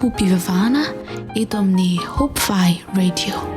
Fanompoam-Pivavahana eto amin'ny Hopefy Radio.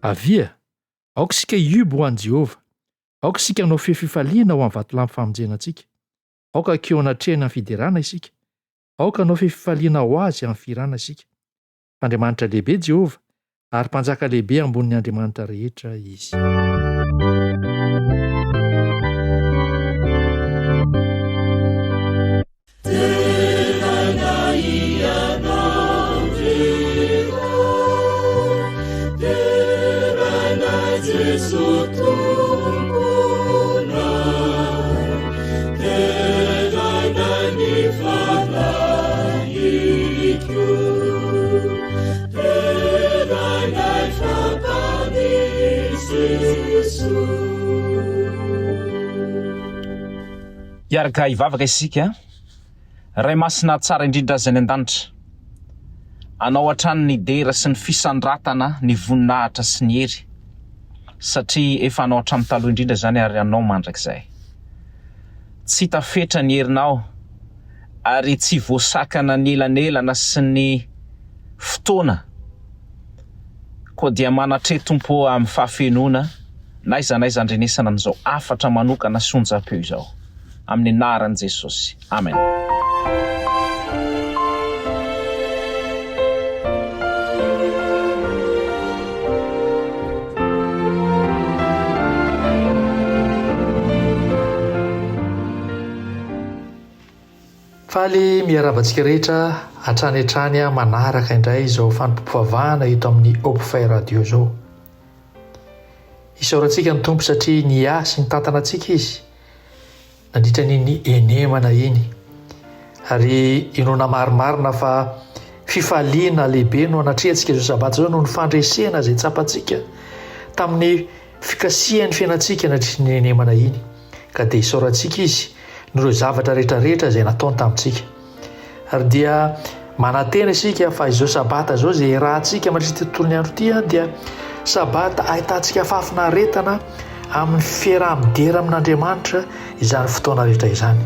Avia, aoka sika iobo ho an'i Jehova, aoka sika hanao fefifaliana ho amin'ny vatolampy famonjenantsika, aoka keo anatrehana amin'ny fiderana isika, aoka hanao fefifaliana ho azy amin'ny firana isika. Andriamanitra lehibe Jehova, ary mpanjaka lehibe ambonin'ny andriamanitra rehetra izy. Iaraka ivavaka isika, ray masina tsara indrindra zay ny an-danitra, anao hatrany ny dera sy ny fisandratana, ny voninahitra sy ny hery, satria efa anao hatramin'ny taloha indrindra zany ary anao mandrakizay. Tsy tafetra ny herinao, ary tsy voasakana ny elanelana sy ny fotoana, koa dia manatre tompo amin'ny fahafenoana, naiza andrenesana an'izao afatra manokana sy onjam-peo izao. Amin'ny anaran'i Jesosy. Amen. Faly miarabantsika rehetra hatrany manaraka indray izao Fanompoam-Pivavahana eto amin'ny Hopefy Radio izao. Isaorantsika ny tompo satria ny asy ny tantanantsika izy nandritra n'iny enemana iny, ary inona marimarina fa fifaliana lehibe no anatrehantsika izao sabata izao no ny fandresena izay tsapantsika tamin'ny fikasihan'ny fiainantsika nandritra ny enemana iny, ka dia isaorantsika izy nireo zavatra rehetrarehetra izay nataony tamintsika. Ary dia manantena isika fa izao sabata izao izay rahantsika mandritra tontolon'ny andro ity dia sabata ahitantsika fahafinaretana amin'ny fiaraha-midera amin'Andriamanitra izany fotoana rehetra izany.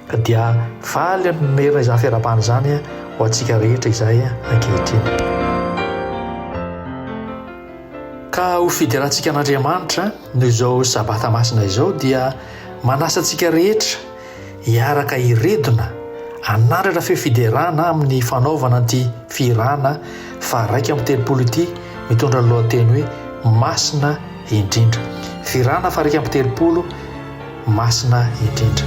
Ka dia faly merina izany fiarabana izany ho antsika rehetra izay ankehitriny. Ka ho fiderantsika an'Andriamanitra no izao sabata masina izao dia manasantsika rehetra hiaraka iredona anandratra fifiderana amin'ny fanaovana an'ity firana fa raika amin'ny telopolo ity mitondra ny lohateny hoe masina indrindra. Firana fa raika amin'ny telopolo masina indrindra.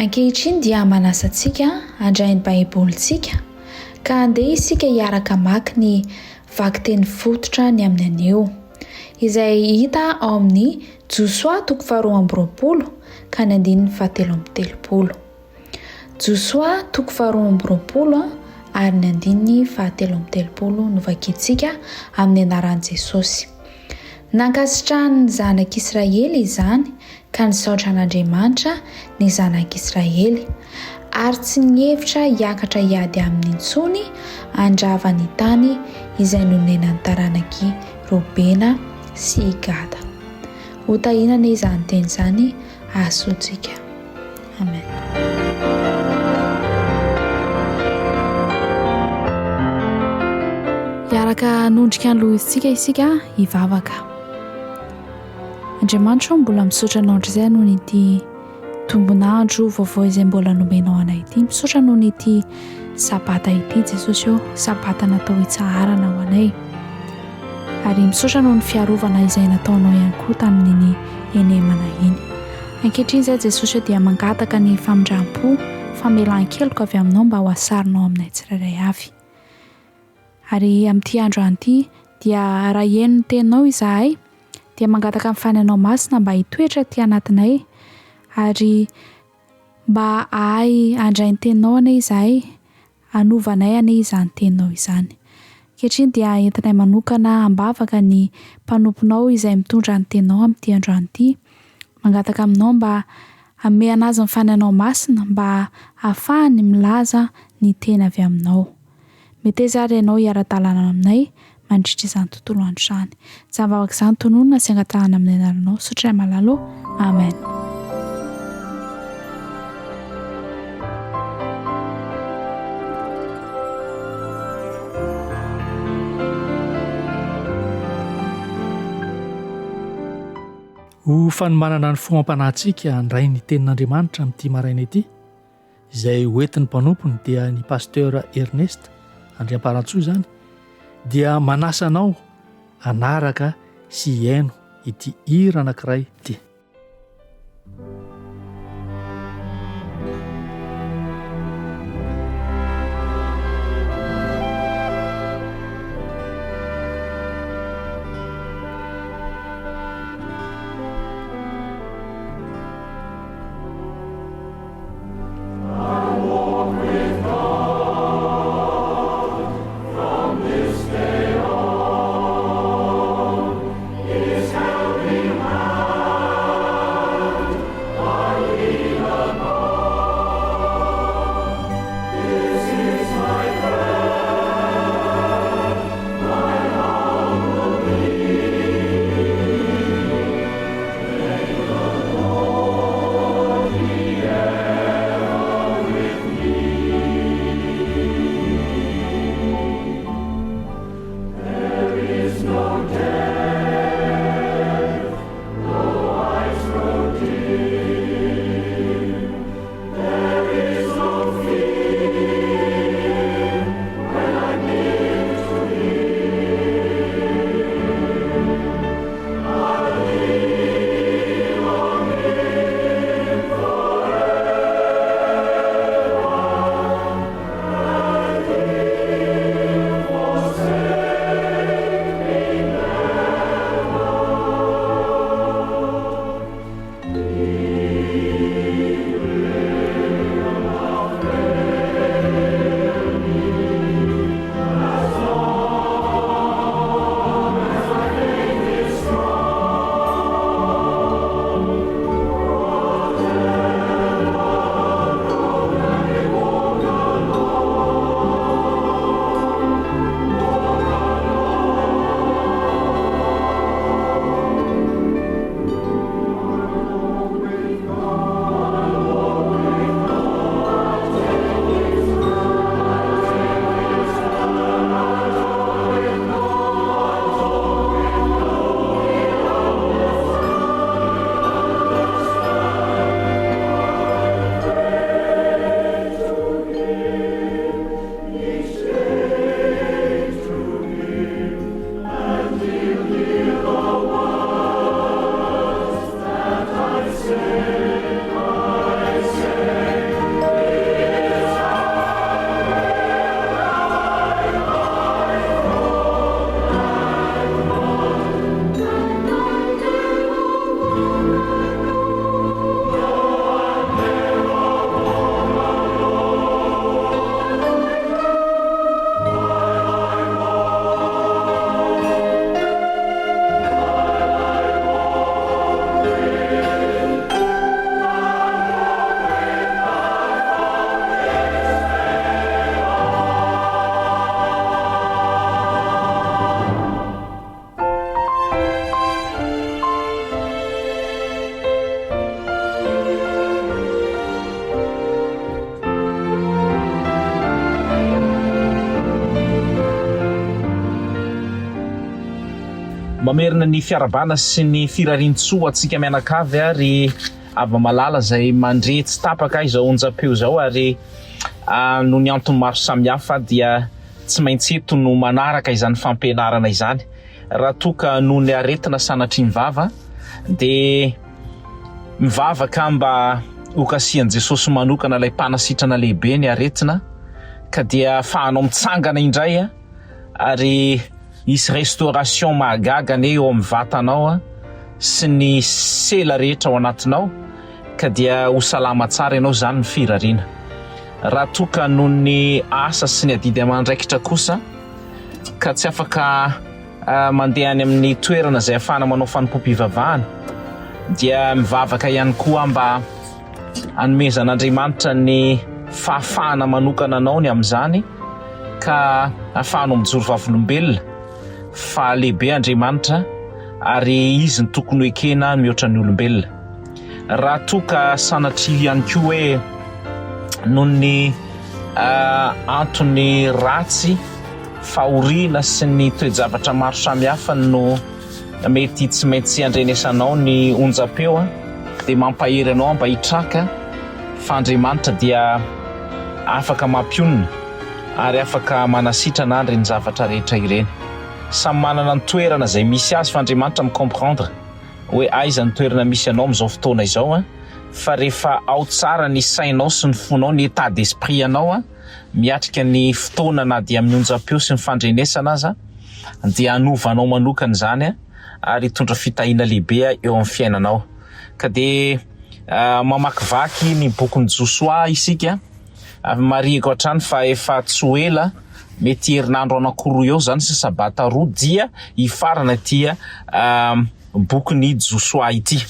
Ankehitriny dia manasantsika handray ny baibolitsika ka andeha isika hiaraka maka ny vakiteny fototra ny amin'ny anio izay hita ao amin'ny Josoa 2:20 ka ny 7:17. Josoa 2:20 ary ny 7:17 no vakintsika amin'ny anaran'i Jesosy. Nankasitrahany ny zanak'Israely izany ka nisaotra an'Andriamanitra ny zanak'Israely ary tsy nihevitra hiakatra hiady amin'ny intsony andrava ny tany izay nonenan'ny taranaky Robena sy Gada. Ho tahinana izany teny izany ahasoantsika. Amen. hanondrika aloha isika hivavaka. Andriamanitra mbola misaotra anao indray noho ity tombonandro vaovao izay mbola nomenao anay ity. Misaotra noho ity sabata ity Jesosy, sabata natao hitsaharana ho anay, ary misaotra noho ny fiarovana izay nataonao ihany koa tamin'iny enemana iny. Ankehitriny izay Jesosy dia mangataka ny famindram-po, famelan-keloka avy aminao mba ho asarinao aminay tsirairay avy. Ary amin'ity andro an'ity dia raha eno ny teninao izahay dia mangataka amin'ny fananao masina mba hitoetra aty anatinay, ary mba ahay andray ny teninao anay izahay, hanovanay anay izany teninao izany. Ankehitriny dia entinay manokana hambavaka ny mpanomponao izay mitondra ny teninao amin'ity andro an'ity, mangataka aminao mba hameha anazy ny fananao masina mba ahafahany milaza ny tena avy aminao. Meteza ary ianao hiara-dalana aminay mandritra izany tontolo andro izany. Zavavaka izany tononona sy angatahana amin'ny anaranao, sotray malalo. Amen. Ho fanomanana ny foam-panahintsika handray ny tenin'Andriamanitra amin'ity maraina ity, izay hoentin'ny mpanompony dia ny pasteur Ernest Andriamparantsoa izany, dia manasa anao hanaraka sy hiaino ity hira anankiray ity. mamerina ny fiarabana sy ny firarintsoa atsika mianakavy ary ava malala zay mandre tsy tapaka izao onjam-peo zao ary no ny antony maro samihafa dia tsy maintsy eto no manaraka izany fampianarana izany. Raha toka no ny aretina sanatry mivava de mivavaka mba okasian Jesosy manokana ilay mpanasitrana lehibe ny aretina ka dia fahanao mitsangana indray ary isy restauration mahagaga ane eo amin'ny vatanao sy ny sela rehetra ao anatinao ka dia ho salama tsara ianao zany ny firariana. Raha toka no ny asa sy ny adidy amandraikitra kosa ka tsy afaka mandeha any amin'ny toerana zay ahafahana manao fanompoam-pivavahana dia mivavaka ihany koa mba hanomezan'Andriamanitra ny fahafahana manokana anao ny amin'izany ka ahafahanao mijoro vavolombelona fa lehibe Andriamanitra ary izy ny tokony ekena mihoatra ny olombelona. Raha toka sanatria ihany koa hoe noho ny antony ratsy fahoriana sy ny toe-javatra maro samihafa no mety tsy maintsy andrenesanao ny onjam-peo dia mampahery anao mba hitraka fa Andriamanitra dia afaka mampionona ary afaka manasitrana andry ny zavatra rehetra ireny. Samy manana ny toerana zay misy azy fa Andriamanitra micomprendre hoe aiza ny toerana misy anao amin'izao fotoana izao fa rehefa ao tsara ny sainao sy ny fonao ny état d'esprit anao miatrika ny fotoana na dia amin'ny onjam-peo sy ny fandrenesana aza dia hanovanao manokana izany ary hitondra fitahiana lehibe eo amin'ny fiainanao. Ka dia mamakivaky ny bokin'ny Josoa isika marihako hatrany fa efa tsy ho ela mety herinandro anankiroa eo zany sy sabata roa dia hifarana tia bokin'ny Josoa ity.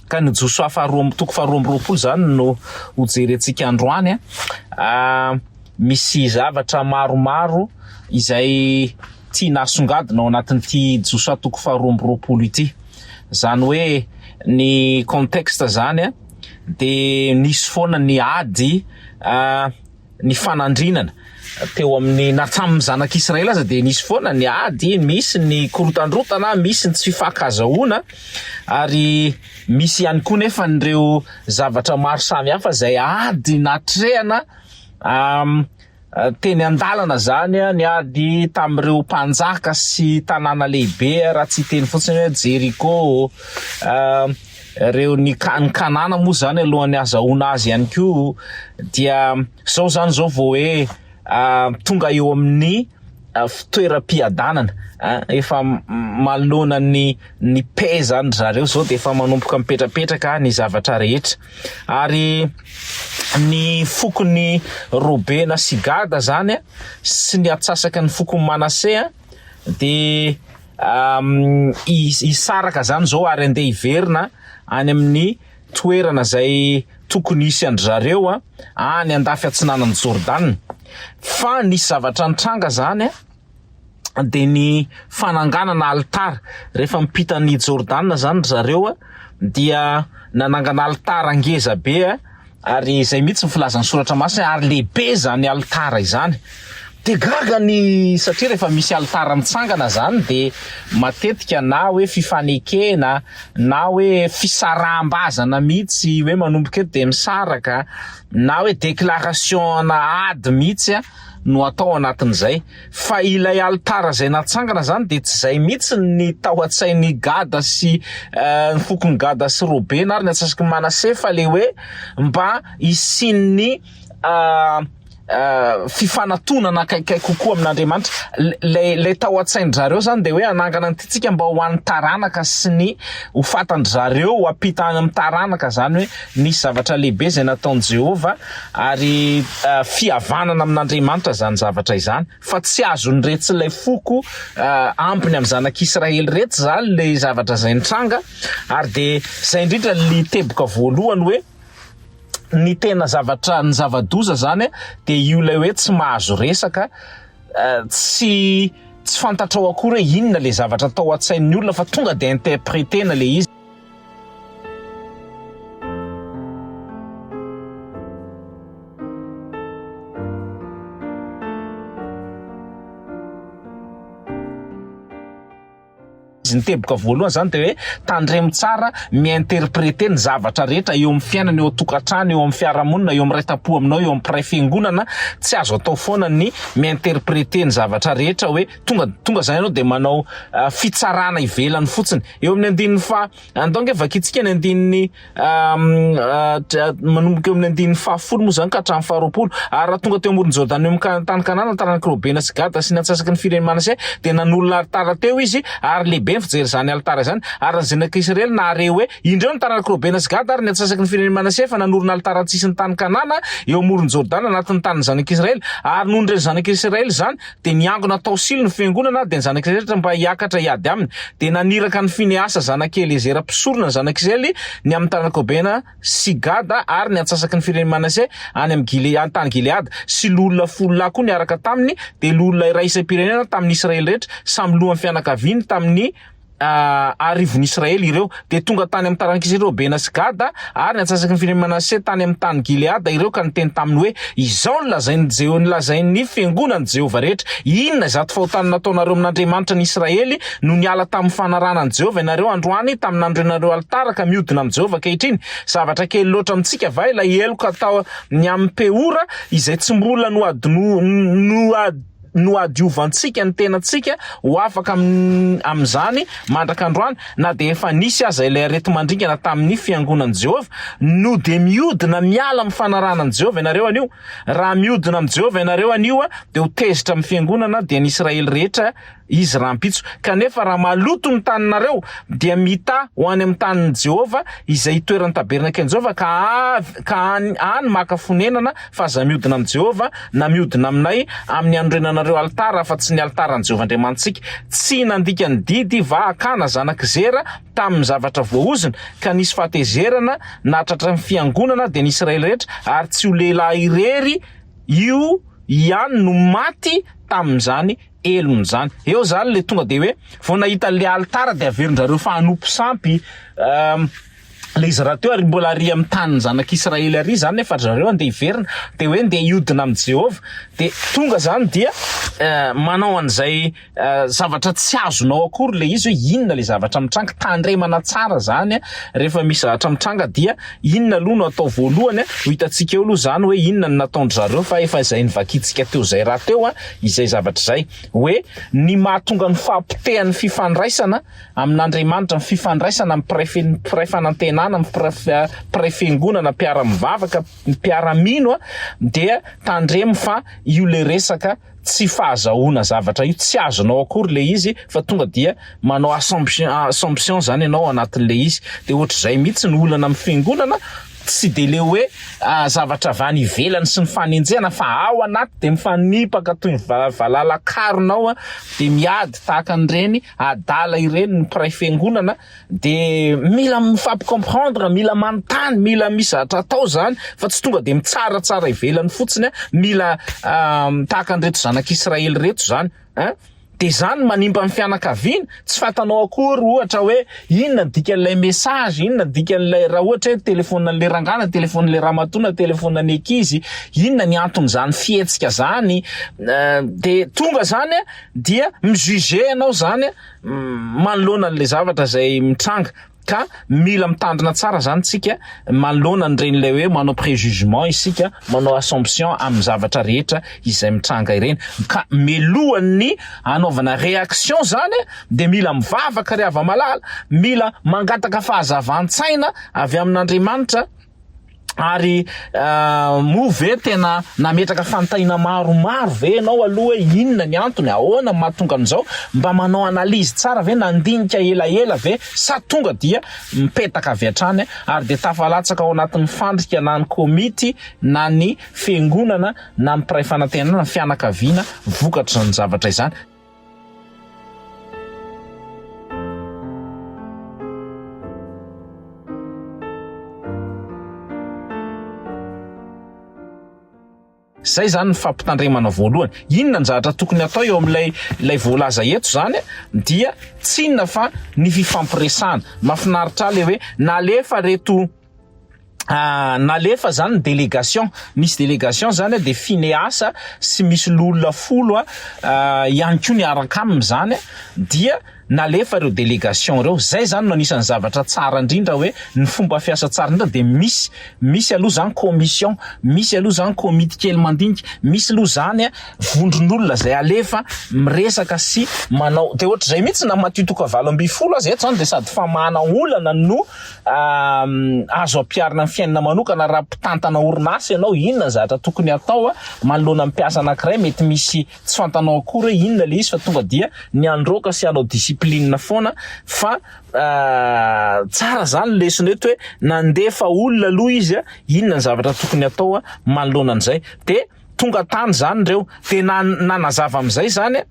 Ka ny Josoa toko faharoa amby roapolo zany no hojerentsika androany misy zavatra maromaro izay tia nasongadina ao anatin'ity Josoa toko faharoa amby roapolo ity. Zany hoe ny contexte zany de nisy foana ny ady ny fanandrinana teo amin'ny natramin'ny zanak'Israely aza de nisy foana ny ady, misy ny korotandrotana, misy ny tsy fifankahazahoana ary misy ihany koa nefa nireo zavatra maro samihafa zay ady natrehana teny andalana zany ny ady tamin'ireo mpanjaka sy tanàna lehibe raha tsy teny fotsiny hoe Jeriko reo ny kanana moa zany alohan'ny azahoana azy ihany koa dia zao zany zao vao hoe tonga eo amin'ny fitoeram-piadanana efa malona ny pe zany zareo zao de efa manomboka mipetrapetraka ny zavatra rehetra ary ny fokony Robena sy Gada zany sy ny atsasaka ny fokony Manase de isaraka zany zao ary andeha hiverina any amin'ny toerana zay tokony hisy andry zareo any andafy atsinanan'ny Jordan. Fa nisy zavatra nitranga zany de ny fananganana altara rehefa mipita ny Jordan zany zareo dia nanangana altara ngeza be ary izay mihitsy ny filazan'ny soratra masina ary lehibe zany altara izany. De gaga ny satria rehefa misy altara mitsangana zany de matetika na hoe fifanekena na hoe fisaraham-bazana mihitsy hoe manomboka eto de misaraka na hoe déclaration na ady mihitsy no atao anatin'izay fa ilay altara zay natsangana zany de tsy zay mihitsy ny tao an-tsain'ny Gada sy ny fokony Gada sy Robena ary ny atsasaky Manase fa le hoe mba isin'ny fifanantonana kaikay kokoa amin'Andriamanitra lay tao an-tsaindry zareo zany de hoe anangana an'tytsika mba ho an'ny taranaka sy ny ho fatandry zareo ho apita any amin'ny taranaka zany hoe nisy zavatra lehibe zay nataon'i Jehova ary fihavanana amin'Andriamanitra zany zavatra izany fa tsy azony retsy lay foko ampiny amin'ny zanak'Israely retsy zany le zavatra zay nitranga ary de zay indrindra ny teboka voalohany hoe ny tena zavatra ny zava-doza zany de io lay hoe tsy mahazo resaka tsy fantatrao akory hoe inona le zavatra tao an-tsain'ny olona fa tonga de interprétena le izy. izy niteboka voalohany zany de hoe tandremo tsara miinterpréter ny zavatra rehetra eo amin'ny fiainana, eo tokantrano, eo amin'ny fiarahamonina, eo amin'ny raitam-po aminao, eo amin'ny mpiray fiangonana. Tsy azo atao foana ny miinterpréter ny zavatra rehetra hoe tonga zany ianao de manao fitsarana ivelany fotsiny. Eo amin'ny andininy fa andonge vakitsika ny andininy manomboka eo amin'ny andininy fahafolo moa zany ka hatramin'ny faharoapolo. Ary raha tonga teo amoron-Jordana eo amin'ny tany Kanana taranaka Robena sy Gada sy ny antsasaky ny firenena Manase de nanolona altara teo izy ary lehibe ny fijery zany altara zany. Ary ny zanak'Israely nahare hoe indreo ny taranaka Robena sy Gada ary ny antsasaky ny firenena Manase fa nanorona altara tsisy ny tany Kanana eo amoron-Jordana anatin'ny tany zanak'Israely. Ary noho ny zanak'Israely zany de niangona tao silo ny fiangonana de ny zanak'Israely mba hiakatra hiady aminy. De naniraka ny Fineasa zanak'Elezera mpisorona ny zanak'Israely ny amin'ny taranaka Robena sy Gada ary ny antsasaky ny firenena Manase any amin'ny tany Gilead sy lolona 10 koa niaraka taminy. De lolona iray isam-pirenena tamin'ny Israely rehetra samy lohan'ny fianakaviany tamin'ny arivon'Israely ireo. De tonga tany amin'ny taranak'Israely Robena sy Gada ary ny antsasaky ny firenena Manase tany amin'ny tany Gilead ireo ka niteny taminy hoe izao nolazain'ny fiangonan'i Jehova rehetra. Inona izato fahotany nataonareo amin'Andriamanitra ny Israely no niala tamin'ny fanaranan'i Jehova ianareo androany tamin'ny androanareo altara ka mihodina amin'ny Jehova kehitriny. Zavatra kely loatra amintsika va ilay eloka atao ny amin'ny Peora izay tsy mbola no adiovantsika ny tenantsika ho afaka amin'izany mandrak'androany na de efa nisy aza ilay areti-mandringana tamin'ny fiangonan'i Jehova no de mihodina miala amin'ny fanaranan'i Jehova ianareo anio. Raha mihodina amin'ny Jehova ianareo anio de ho tezitra amin'ny fiangonana de ny Israely rehetra izy rahampitso. Kanefa raha maloto ny taninareo dia mita ho any amin'ny tanin'i Jehova izay toerany tabernakan'i Jehova ka any maka fonenana fa aza mihodina amin'ny Jehova na mihodina aminay amin'ny andrenanareo altara fa tsy ny altaran'i Jehova Andriamantsika. Tsy nandika ny didy va akana zanak'i Zera tamin'ny zavatra voahozina ka nisy fahatezerana nahatratra ny fiangonana de ny Israely rehetra ary tsy ho lehilahy irery io ihany no maty tamin'izany elony zany. Eo zany le tonga de hoe vao nahita le altara de averindrareo fa hanompo sampy le izy raha teo ary mbola ary amin'ny tany zanak'Israely ary zany nefa zareo andeha hiverina de hoe andeha hihodina amin'ny Jehova de tonga zany dia manao an'izay zavatra tsy azonao akory le izy hoe inona le zavatra mitranga. Tandremana tsara zany rehefa misy zavatra mitranga dia inona aloha no atao voalohany ho hitantsika eo aloha zany hoe inona no nataondry zareo fa efa izay nivakitsika teo zay raha teo izay zavatra zay hoe ny mahatonga ny fampitehan'ny fifandraisana amin'Andriamanitra, ny fifandraisana amin'ny mpiray fanantenana, mpiray fiangonana, mpiara-mivavaka, mpiara-mino dia tandremo fa io le resaka tsy fahazahoana zavatra io tsy azonao akory le izy fa tonga dia manao assumption zany ianao anatin'le izy. De ohatr'izay mihitsy ny olana amin'ny fiangonana tsy de le hoe zavatra vany ivelany sy ny fanenjehana fa ao anaty de mifanipaka toy ny valalakarona de miady tahaka an'ireny adala ireny ny mpiray fiangonana de mila mifampicomprendre, mila manontany, mila misy zavatra atao zany fa tsy tonga de mitsaratsara ivelany fotsiny mila tahaka an'ireto zanak'Israely reto zany de zany manimba amin'ny fianakaviana. Tsy fantanao akory ohatra hoe inona dikan'ilay message, inona dikan'ilay raha ohatra hoe telefonan'le rangana, telefonan'le ramatona, telefonan'ny ankizy, inona ny anton'izany fihetsika zany de tonga zany dia mijuge anao zany manoloana an'le zavatra zay mitranga. Ka mila mitandrina tsara zany tsika manoloana an'ireny hoe manao préjugement isika, manao assumption amin'ny zavatra rehetra izay mitranga ireny. Ka melohan'ny anaovana réaction zany de mila mivavaka ry ava-malala, mila mangataka fahazavan-tsaina avy amin'Andriamanitra ary mo ve tena nametraka fantahina maromaro ve ianao aloha hoe inona ny antony, ahoana mahatonga an'izao, mba manao analizy tsara ve, nandinika elaela ve sa tonga dia mipetaka avy hatrany ary de tafalatsaka ao anatin'ny fandrika na ny komity na ny fiangonana na mpiray fanantenana na fianakaviana vokatra ny zavatra izany. Zay zany ny fampitandremana voalohany. Inona ny zavatra tokony atao eo amin'ilay voalaza eto zany dia tsy inona fa ny fifampiresahana. Mahafinaritra le hoe nalefa zany délégation, misy délégation zany de Fineasa sy misy lolona 10 ihany koa niaraka aminy zany dia nalefa ireo délégation reo. Zay zany no anisan'ny zavatra tsara indrindra hoe ny fomba fiasa tsara indrindra de misy aloha zany commission, misy aloha zany komity kely mandinika, misy aloha zany vondron'olona zay alefa miresaka sy manao de ohatr'izay mihitsy na matitoka 20 azy eto zany de sady famahana olana no azo ampiarina amin'ny fiainana manokana raha mpitantana orinasa ianao inona zavatra tokony atao manoloana mpiasa anankiray mety misy tsy fantanao akory hoe inona le izy fa tonga dia ny androka sy anao discipline foana fa tsara zany lesona eto hoe nandefa olona aloha izy inona ny zavatra tokony atao manoloana an'izay de tonga tany zany reo de nanazava am'izay zany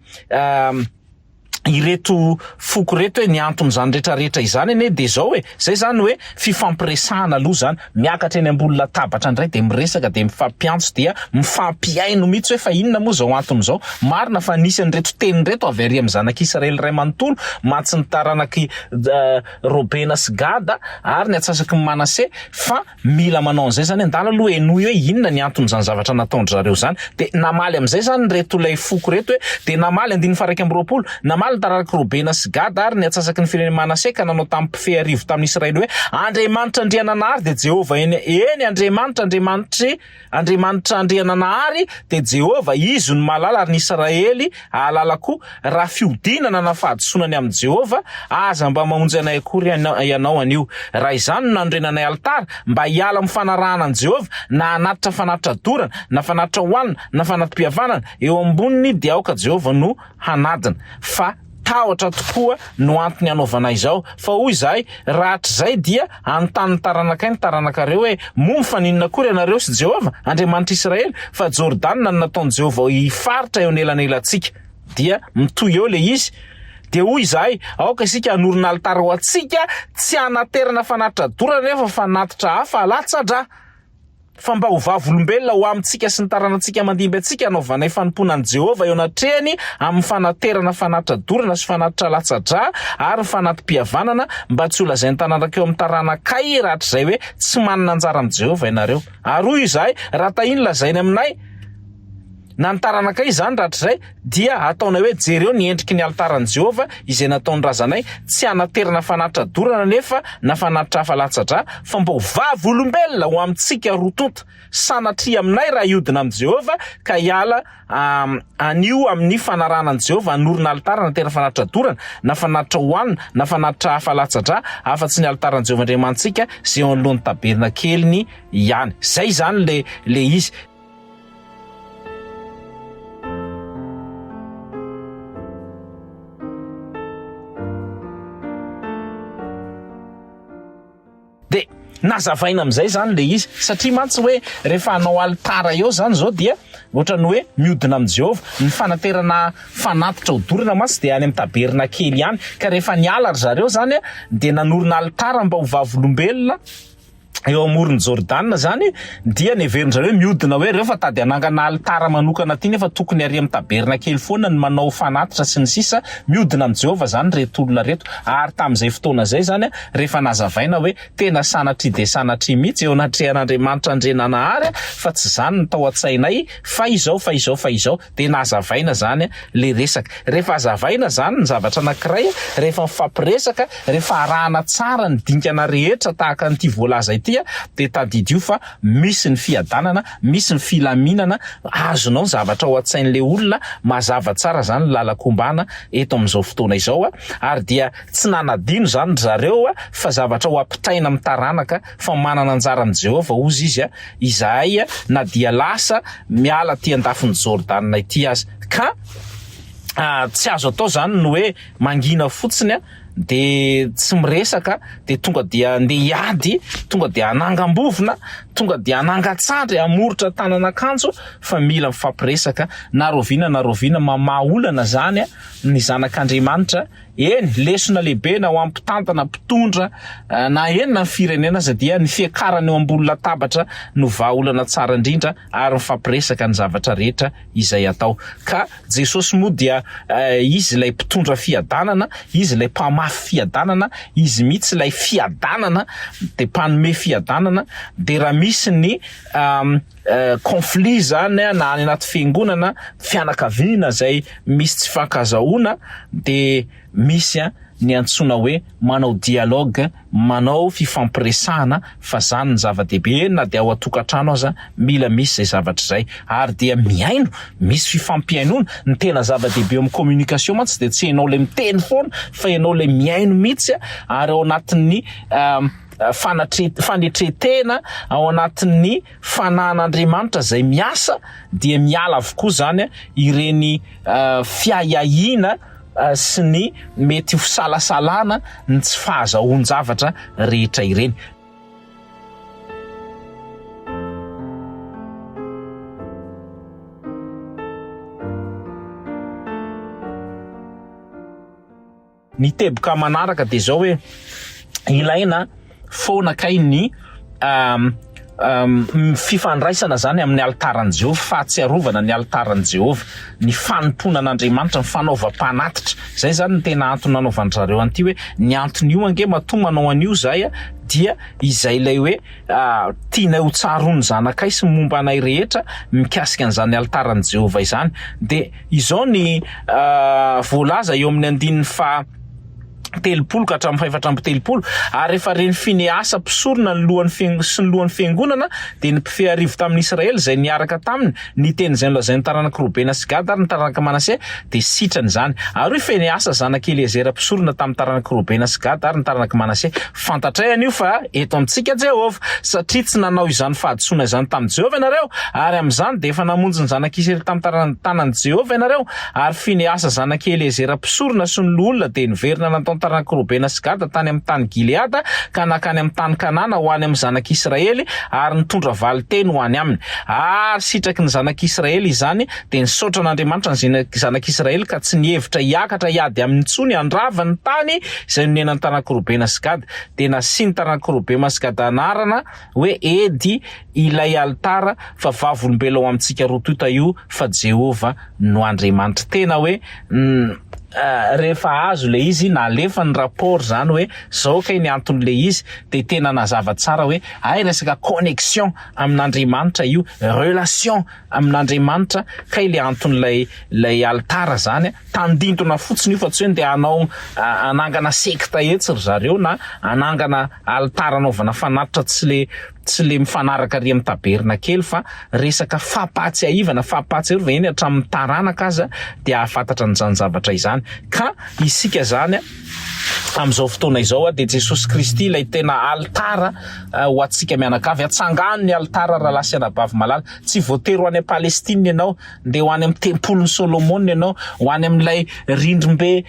ireto foko reto hoe niantony zany rehetrarehetra izany ene de zao hoe zay zany hoe fifampiresahana aloha zany miakatra eny ambony latabatra indray de miresaka de mifampiantso dia mifampiaino mihitsy hoe fa inona moa zao antony zao marina fa nisy an'ireto teny reto avy ary amin'ny zanak'Israely ray manontolo matsy ny taranaky Robena sy Gada ary ny atsasaky ny Manase fa mila manao an'izay zany andala aloha enoy hoe inona ny antony zany zavatra nataondry zareo zany de namaly am'izay zany reto lay foko reto hoe de namaly 120 namaly taranaky Robena sy Gada ary ny atsasaky ny firenena Manase ka nanao tamin'ny mpifehy arivo tamin'ny Israely hoe Andriamanitra Andriananahary de Jehova eny Andriamanitra Andriananahary de Jehova izy no malala ary ny Israely alalako raha fiodinana na fahadisoanany amin'ny Jehova aza mba mamonjy anay akory ianao anio raha izany no nandrenanay altara mba hiala amin'ny fanarahana an' Jehova na anatitra fanatitra dorana na fanatitra hoanina na fanatrim-pihavanana eo amboniny dia aoka Jehova no hanadina fa tahotra tokoa no antony anaovana izao fa hoy izahay rahatr'izay dia anontany taranakay ny taranakareo hoe moa fa ninona akory ianareo sy Jehova Andriamanitra Israely fa Jordana no nataony Jehova hifaritra eo anelanelantsika dia mitoy eo le izy de hoy izahay aoka isika hanorina alitara ho atsika tsy anaterana fanatitra dorana nefa fanatitra hafa latsa-dra fa mba ho vavolombelona ho amintsika sy ny taranantsika mandimby atsika anaovanay fanomponan'i Jehova eo anatrehany amin'ny fanaterana fanatitra dorana sy fanatitra latsa-dra ary fanatrim-pihavanana mba tsy ho lazainy tanandraka eo amin'ny taranakay rahatr'izay hoe tsy manana anjara amin'i Jehova ianareo ary hoy izahay raha tahiny lazainy aminay na ny taranakay zany rahatr'izay dia ataonay hoe jereo ny endriky ny altaran'i Jehova izay nataony razanay tsy anaterana fanatitra dorana nefa na fanatitra hafa latsa-dra fa mba ho vavolombelona ho amintsika rotonta sanatria aminay raha iodina amin'i Jehova ka hiala anio amin'ny fanarahana an'i Jehova anorina altara natera fanatitra dorana na fanatitra hoanina na fanatitra hafa latsa-dra afa-tsy ny altaran'i Jehova Andriamantsika zay eo anoloan'ny tabernakeliny ihany zay zany le izy de nazavaina am'izay zany le izy satria mantsy hoe rehefa hanao alitara eo zany zao dia ohatrany hoe miodina amin'i Jehova ny fanaterana fanatitra ho dorana mantsy de any amin'ny tabernakely ihany ka rehefa niala ry zareo zany de nanorina alitara mba ho vavolombelona eo amoron'ny Jordana zany dia neverindra hoe miodina hoe rehefa tady anangana alitara manokana ty nefa tokony ary amin'ny tabernakely foana ny manao fanatitra sy ny sisa miodina amin'i Jehova zany reto olona reto ary tamin'izay fotoana zay zany rehefa nazavaina hoe tena sanatry de sanatry mihitsy eo anatrehan'Andriamanitra Andriananahary fa tsy zany ny tao an-tsainay fa izao de nazavaina zany le resaka rehefa azavaina zany ny zavatra anankiray rehefa mifampiresaka rehefa arahana tsara ny dinkana rehetra tahaka an'ity voalaza ity de tadidio fa misy ny fiadanana misy ny filaminana azonao zavatra ao an-tsain'le olona mazava tsara zany lalakombana eto amin'izao fotoana izao ary dia tsy nanadino zany zareo fa zavatra ho ampitaina amin'ny taranaka fa manana anjara amin'i Jehova ozy izy izahay na dia lasa miala ty andafin'ny Jordana ity azy ka tsy azo atao zany no hoe mangina fotsiny de tsy miresaka de tonga dia andeha hiady tonga dia anangam-bovona tonga dia anangatsandry amorotra tanan'akanjo fa mila mifampiresaka na roviana mamaolana zany ny zanak'Andriamanitra eny lesona lehibe na ho ampitantana mpitondra na enina ny firenena aza dia ny fiakarana eo ambony latabatra no vahaolana tsara indrindra ary mifampiresaka ny zavatra rehetra izay atao ka Jesosy moa dia izy lay mpitondra fiadanana izy lay mafy fiadanana, izy mihitsy ilay fiadanana de mpanome fiadanana. De raha misy ny conflit zany na any anaty fiangonana, fianakaviana zay misy tsy fankazahoana, de misy ny antsoina hoe manao dialogue, manao fifampiresahana, fa zany ny zava-dehibe. Na de ao atokantrano aza mila misy zay zavatra zay, ary dia miaino, misy fifampiainona. Ny tena zava-dehibe amin'ny communication mantsy de tsy ianao le miteny foana, fa ianao le miaino mihitsy, ary ao anatin'ny fanetretena, ao anatin'ny fanan'Andriamanitra zay miasa, dia miala avokoa zany ireny fiahiahina sy ny mety fisalasalana ny tsy fahazahoan-javatra rehetra ireny. Ny teboka manaraka de zao hoe ilaina foana kay ny fifandraisana zany amin'ny altaran'i Jehova, fahatsiarovana ny altaran'i Jehova, ny fanompona an'Andriamanitra, ny fanaovam-panatitra. Zay zany ny tena antony nanaovan'ny zareo an'ity hoe ny antony io ange mahatonga manao an'io zay dia izay lay hoe tiana ho tsaroany zanakay sy momba anay rehetra mikasika an'izany altaran'i Jehova izany. De izao ny voalaza eo amin'ny 10 ka hatramin'ny 730, ary rehefa reny Fineasa mpisorona ny lohan'ny fiangonana, de ny mpifeharivo tamin'ny Israely zay niaraka taminy, ny teny zay nolazain'ny taranaka Robena sy Gad ary ny taranaka Manase, de sitrany zany. Ary Fineasa zanaka Eliezera mpisorona tamin'ny taranaka Robena sy Gad ary ny taranaka Manase, fantatray an'io fa eto amintsika Jehova, satria tsy nanao izany fahadisoana izany tamin'ny Jehova ianareo, ary amin'izany de efa namonjy ny zanaka Israely tamin'ny tanan'i Jehova ianareo. Ary Fineasa zanaka Eliezera mpisorona sy ny olona de niverina natao taranaka Robena sy Gad tany amin'ny tany Gileada ka nakany amin'ny tany Kanana ho any amin'ny zanak'Israely, ary nitondra valiteny ho any aminy. Ary sitraky ny zanak'Israely izany de nisaotra an'Andriamanitra ny zanak'Israely ka tsy nihevitra hiakatra hiady amin'ny ntsony handrava ny tany izay nonenan'ny taranaka Robena sy Gad. De nasiany taranaka Robena sy Gad anarana hoe edy ilay altara fa vavolombelo ao amintsika rotota io fa Jehova no Andriamanitra. Tena hoe rehefa azo le izy na alefa ny rapport zany hoe zao kay ny antony le izy, de tena nazava tsara hoe ay resaka connexion amin'Andriamanitra io, relation amin'Andriamanitra, kay le antony lay altara zany tandintona fotsiny io, fa tsy hoe de anao anangana sekta etsy ry zareo na anangana altara anaovana fanatitra tsy le mifanaraka ry amin'ny tabernakely, fa resaka fampatsiahivana, fampatsiarovana eny hatramin'ny taranaka aza de ahafantatra n'izany zavatra izany. Ka isika zany amin'izao fotoana izao de Jesosy Kristy ilay tena altara ho antsika mianakavy. Atsangano ny altara raha lasy anabavy malala, tsy voatery ho any Palestina ianao, de ho any amin'ny tempolin'ny Solomona ianao, ho any amin'ilay rindrim-be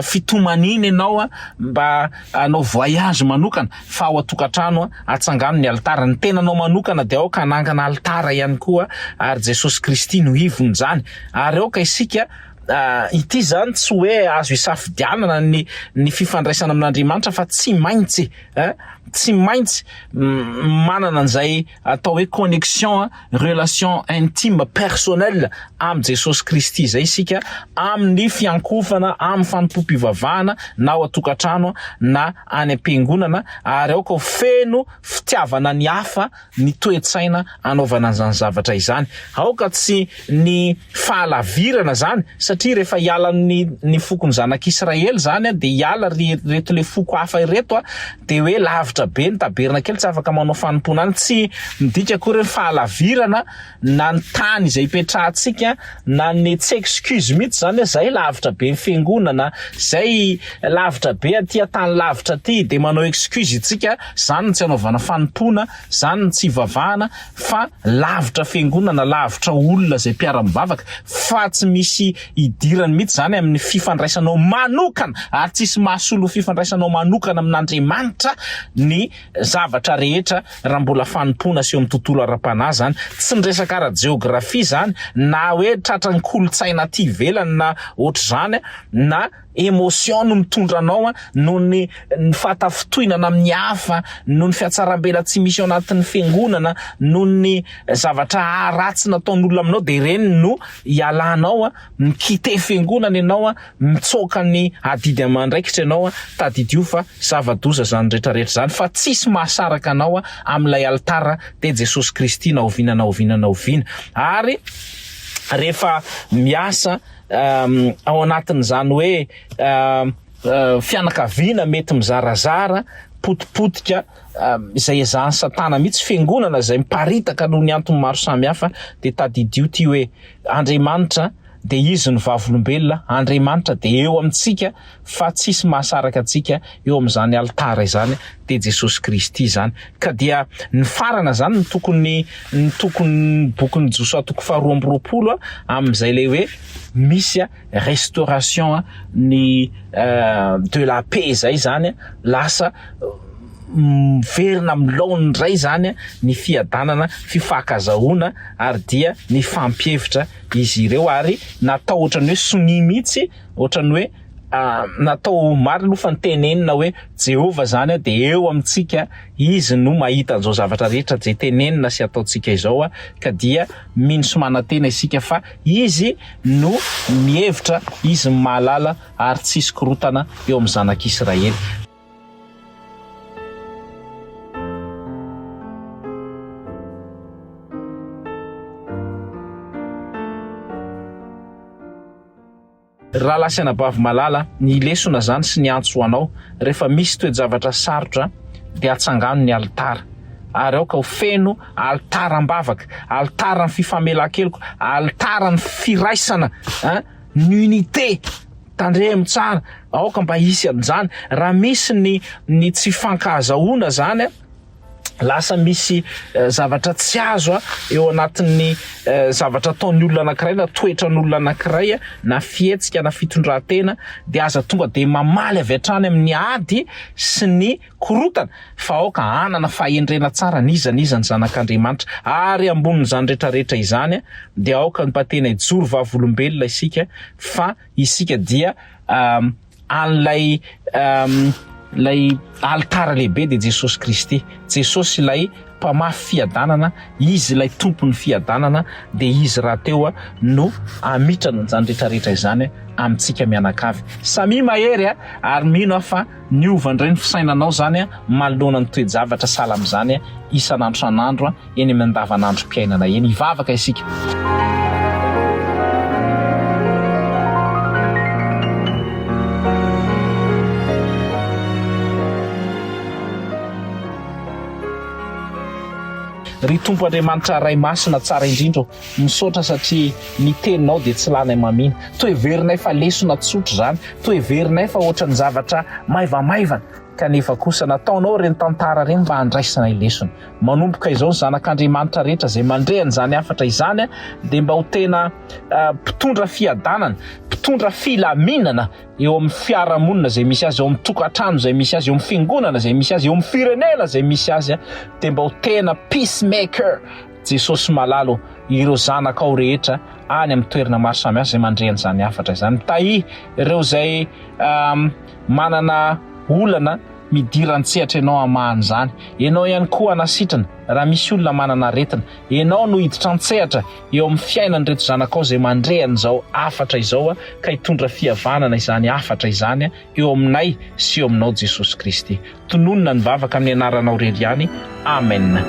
fitomanina ianao mba anao voyage manokana, fa ao atokantrano atsangano ny altara. Ny tenanao manokana de ao ka anangana altara ihany koa, ary Jesosy Kristy no ivony zany. Ary ao ka isika ity zany tsy hoe azo isafidianana ny fifandraisana amin'Andriamanitra, fa tsy maintsy manana an'izay atao hoe connexion, relation intime personnelle am Jesosy Kristy zay isika amin'ny fiankofana, amin'ny Fanompoam-Pivavahana, na ao atokantrano na any am-piangonana. Ary ao ka feno fitiavana ny hafa, ny toe-tsaina anaovana an'izany zavatra izany. Ao ka tsy ny fahalavirana zany, satria rehefa hiala ny fokony zanak'Israely zany de hiala reto le foko hafa ireto de hoe lavitra be ny tabernakely, tsy afaka manao fanompona any. Tsy midika koa reny fahalavirana na ny tany izay ipetrahantsika, na ny tsy excuse mihitsy zany zay lavitra be ny fiangonana, zay lavitra be aty tany lavitra aty, de manao excuse itsika. Zany tsy anaovana fanompona, zany tsy ivavahana, fa lavitra fiangonana, lavitra olona zay mpiara-mivavaka, fa tsy misy idirany mihitsy zany amin'ny fifandraisanao manokana, ary tsisy mahasolo fifandraisanao manokana amin'Andriamanitra ny zavatra rehetra raha mbola fanompona sy eo amin'ny tontolo ara-panahy zany. Tsy niresaka ara-geografia zany, na hoe tratran'ny kolotsaina aty ivelany na ohatr'izany, na émotion no mitondra anao noho ny fahatafitoinana amin'ny hafa, noho ny fiatsarambela tsy misy ao anatin'ny fiangonana, noho ny zavatra ratsy nataon'olona aminao, de ireny no ialanao mikite fiangonana ianao mitsoka ny adidy amandraikitra ianao tadidio fa zava-doza zany rehetrarehetra zany, fa tsisy mahasaraka anao amin'ilay altara te Jesosy Kristy na oviana. Ary rehefa miasa ao anatin'izany hoe fianakaviana mety mizarazara, potipotika izay ezahany Satana mihitsy fiangonana izay miparitaka noho ny antony maro samihafa, de tadidio ty hoe Andriamanitra de izy ny vavolombelona, Andriamanitra de eo amintsika fa tsisy mahasaraka antsika eo amin'izany altara izany de Jesosy Kristy zany. Ka dia ny farana zany ny tokony bokin'ny Josoa toko 2:20 amin'izay le hoe misy restauration ny de la paix zay zany, lasa verina milona indray zany ny fiadanana, fifakazahoana ary dia ny fampihevitra izy ireo, ary natao ohatrany hoe soni mihitsy, ohatrany hoe natao marina fa nitenenina hoe Jehova zany de eo amintsika, izy no mahita an'izao zavatra rehetra zay tenenina sy ataontsika izao ka dia mino sy manantena isika fa izy no mihevitra, izy mahalala ary tsisy korotana eo amin'ny zanak'Israely. Raha lasana bavy malala, ny lesona zany sy ny antso anao rehefa misy toe-javatra sarotra de atsangano ny altara, ary ao ka ho feno altara mbavaka, altara ny fifamelan-keloko, altara ny firaisana, ny unité tandremo tsara, ao ka mba hisy an'izany. Raha misy ny tsy fankahazahoana zany lasa misy zavatra tsy azo eo anatin'ny zavatra ataon'ny olona anankiray na toetran'olona anankiray na fietsika na fitondran-tena, de aza tonga de mamaly avy hatrany amin'ny ady sy ny korotana, fa aoka anana fahendrena tsara nizany zanak'Andriamanitra. Ary ambonin'izany rehetrarehetra izany de aoka ny patena ijoro vavolombelona isika, fa isika dia an'lay lay altara lehibe de Jesosy Kristy. Jesosy lay mpamafy fiadanana, izy lay tompon'ny fiadanana, de izy raha teo no amitrana an'izany rehetrarehetra izany amintsika mianakavy. Samy mahery ary mino fa niovandray ny fisainanao zany manoloana ny toe-javatra sahala amin'izany isan'andro san'andro eny amin'ny andavanandrom-piainana eny. Ivavaka isika. Ry Tompo Andriamanitra ray masina tsara indrindra, misaotra satria ny teninao de tsy lanay mamina. Toeverinay fa lesona tsotra zany, toeverinay fa ohatran'ny zavatra maivamaivana, kanefa kosa nataonao reny tantara reny mba handraisana ilesona. Manomboka izao ny zanak'Andriamanitra rehetra zay mandre an'izany afatra izany de mba ho tena mpitondra fiadanana, mpitondra filaminana eo amin'ny fiarahamonina zay misy azy, eo amin'ny tokantrano zay misy azy, eo amin'ny fiangonana zay misy azy, eo amin'ny firenena zay misy azy, de mba ho tena peacemaker Jesosy malalo ireo zanakao rehetra any amin'ny toerana maro samihafa zay mandre an'izany afatra izany. Tahi ireo zay manana olana midiran-tsehatra ianao amahany zany, ianao ihany koa anasitrana raha misy olona manana aretina, ianao no hiditra an-tsehatra eo amin'ny fiainany reto zanakao zay mandre an'izao afatra izao ka hitondra fihavanana izany afatra izany eo aminay sy eo aminao Jesosy Kristy. Tononona ny vavaka amin'ny anaranao rery ihany. Amen.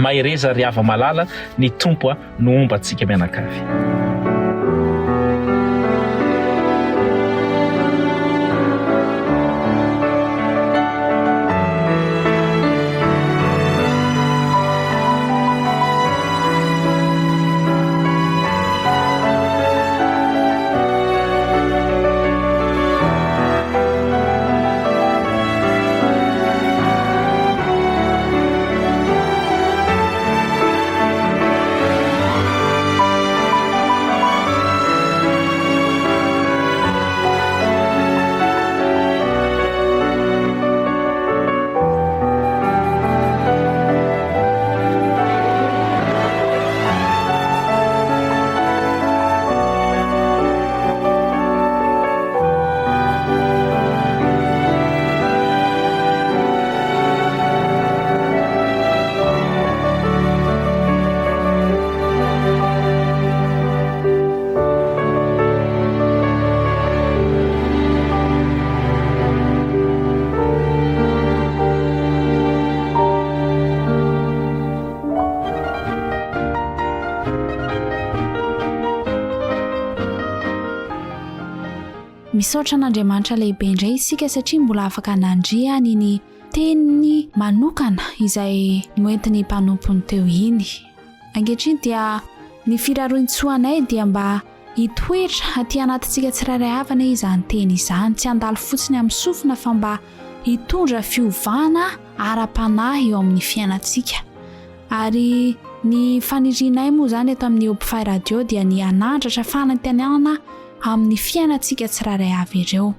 Mahereza ry ava malala, ny tompo no omba antsika mianakavy. misaotra an'Andriamanitra lehibe indray isika satria mbola afaka nandria ny teniny manokana izay noentiny mpanompony teo iny. Ankehitriny dia ny firarointsoanay dia mba hitoetra aty anatintsika tsirairay avana izany teny izany, tsy handalo fotsiny amin'ny sofina fa mba hitondra fiovana ara-panahy eo amin'ny fiainantsika. Ary ny fanirianay moa zany eto amin'ny Hopfy Radio dia ny anandratra fanantenana amin'ny fiainantsika tsirairay avy ireo.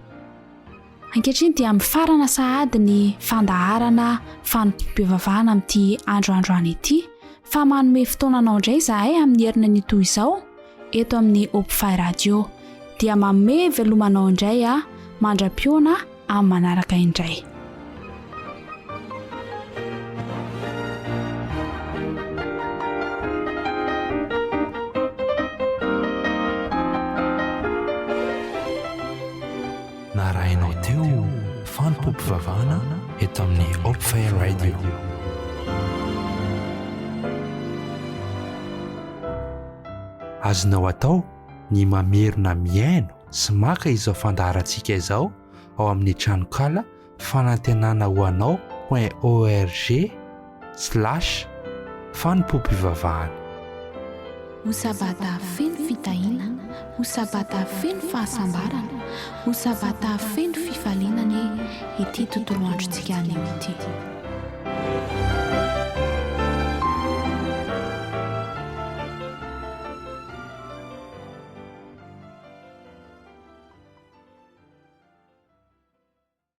Ankehitriny dia mifarana sahady ny fandaharana Fanompoam-Pivavahana amin'ity androandroany ity, fa manome fotoananao indray izahay amin'ny herina nytoy izao eto amin'ny Hopfy Radio dia manome velomanao indray mandra-piona amin'ny manaraka indray. Narahinao teo Fanompoam-Pivavahana eto amin'ny Hopfy Radio. Azonao atao ny mamerina miaino sy maka izao fandaharantsika izao ao amin'ny tranokala fanantenana ho anao.org/Fanompoam-Pivavahana. Ho sabata feno fitahina, ho sabata feno fahasambarana, ho sabata feno fifalinana ity tontolo androntsika anio ity.